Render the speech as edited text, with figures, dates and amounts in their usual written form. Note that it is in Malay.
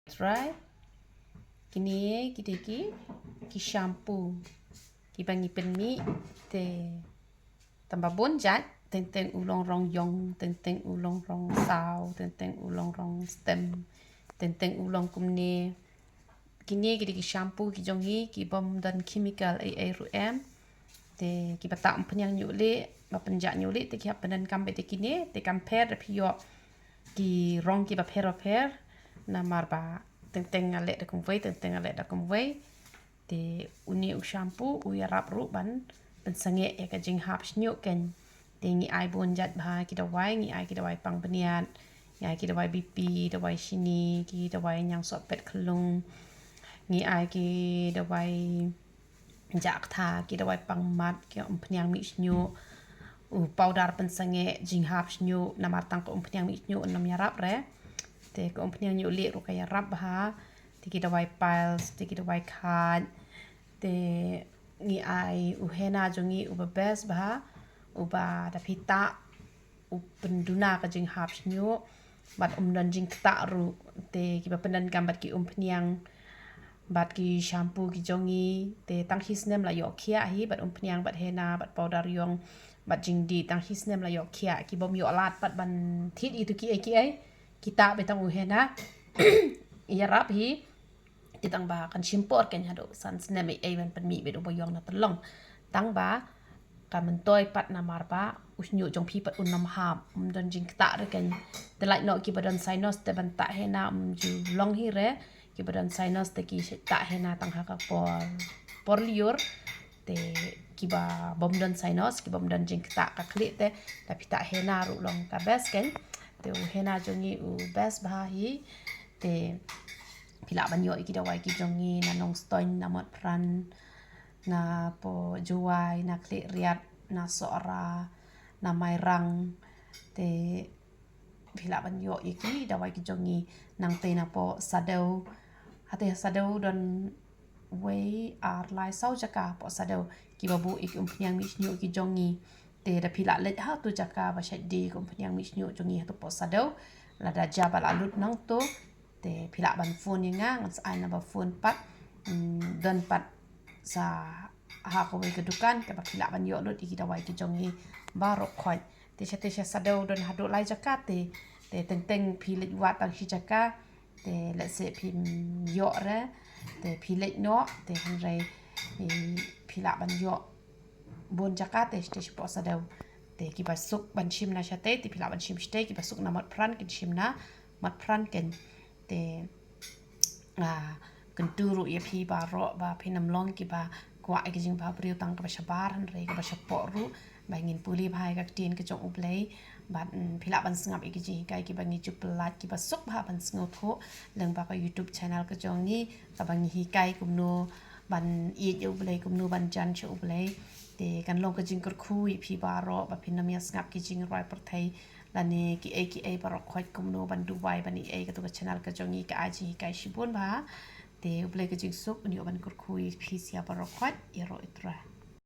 Right? Kini kita ki shampoo. Ki bangi penmi te tambah bonjat teng ulong rong yong teng ulong rong sao teng ulong rong stem teng ulong kumne. Kini kita ki shampoo ki jongngi ki bom dan chemical ai ru em te ki bata penyang nyule ba penjak nyule te ki penan kambe te kini te kamper pio ki rong ki ba per na marba teng ale da kumwei teng ale da kumwei te uni u shampoo u ya rap ru ban pensange ya ka jing hap shnyu ken te ngi ai bon jat ba ki da wai ngi ai ki da wai pang beniat ngi ai ki da wai bp da wai shini ki da wai nyang so pet klung ngi ai ki da wai jak tha ki da wai pang mat ki penyang mi shnyu u powder pensange jing hap shnyu na matang ko penyang mi shnyu nam ya rap re te ko penyang nyu le ru ka ya rap ha te ki da wai piles te ki da wai khat te ngi ai u hena jongi u ba best ba u ba da pita u penduna ka jing hap shnyu bat dan jing ta ru te ki ba pendan gambat ki penyang bat ki shampoo ki jongi te tang his nem la yo khia hi bat penyang bat hena bat powder yong bat jing di tang his nem la yo khia ki bom yo lat bat ban thit itu ki ai kita betang u hena ya rap hi titang ba kan shimpor ken hado san snem ai ban penmi be do boyong na telong tang ba kan mentoi pat na marba usnyu jong pi pat unam hap don jing ta re ken te like no ki badan sinus te ban ta hena ju long hi re ki badan sinus te ki ta hena tang ha ka por liur te ki ba bom dan sinus ki bom dan jing ta ka kli te tapi ta hena ru long ka best ken te u hena jongi u best ba hi te pila ban yo ki da wai ki jongi na nong stoin na mot pran na po juai na kli riat na sora na mai rang te pila ban yo ki da wai ki jongi nang te na po sadau hate sadau don wei ar lai sau jaka po sadau ki babu ik penyang mi snyu ki jongi te da pila let ha tu jaka ba shadi ko penyang mi snyu jongi ha tu po sadau la da jabal alut nang tu te pila ban phone nga ngas ai na ba phone pat dan pat sa ha ko ke dukan ke pila ban yo lut ki da wai ki jongi barok khoi te cha sadau don hadu lai jaka te teng pilit wat tang hi jaka te let's say pin yo re te pilit no te hanrai pila ban yo bon jaka te po sadau te ki basuk ban shim na shate te pila ban shim shte ki basuk na mat pran kin shim na mat pran ken te kenturu ya pi ba ro ba pinam long ki ba kwa ki jing ba priu tang ka shabar han re ka shapo ru ba ngin puli bhai ka tin ka jong ublei bat phila ban sngap ki ji kai ki bangi chu plat ki ba suk ba ban sngo tho leng ba ka youtube channel ka jong ni ka bangi hi kai kum no ban i ju ublei kum no ban jan chu ublei te kan long ka jing kur khui pi ba ro ba pinam ya sngap ki jing roi per thai lani ki ai ba ro khoi kum no ban dubai ban i ka to ka channel ka jong ni ka aji kai shibun ba te ublei ka jing suk ni ban kur khui pi sia ba ro khoi i ro itra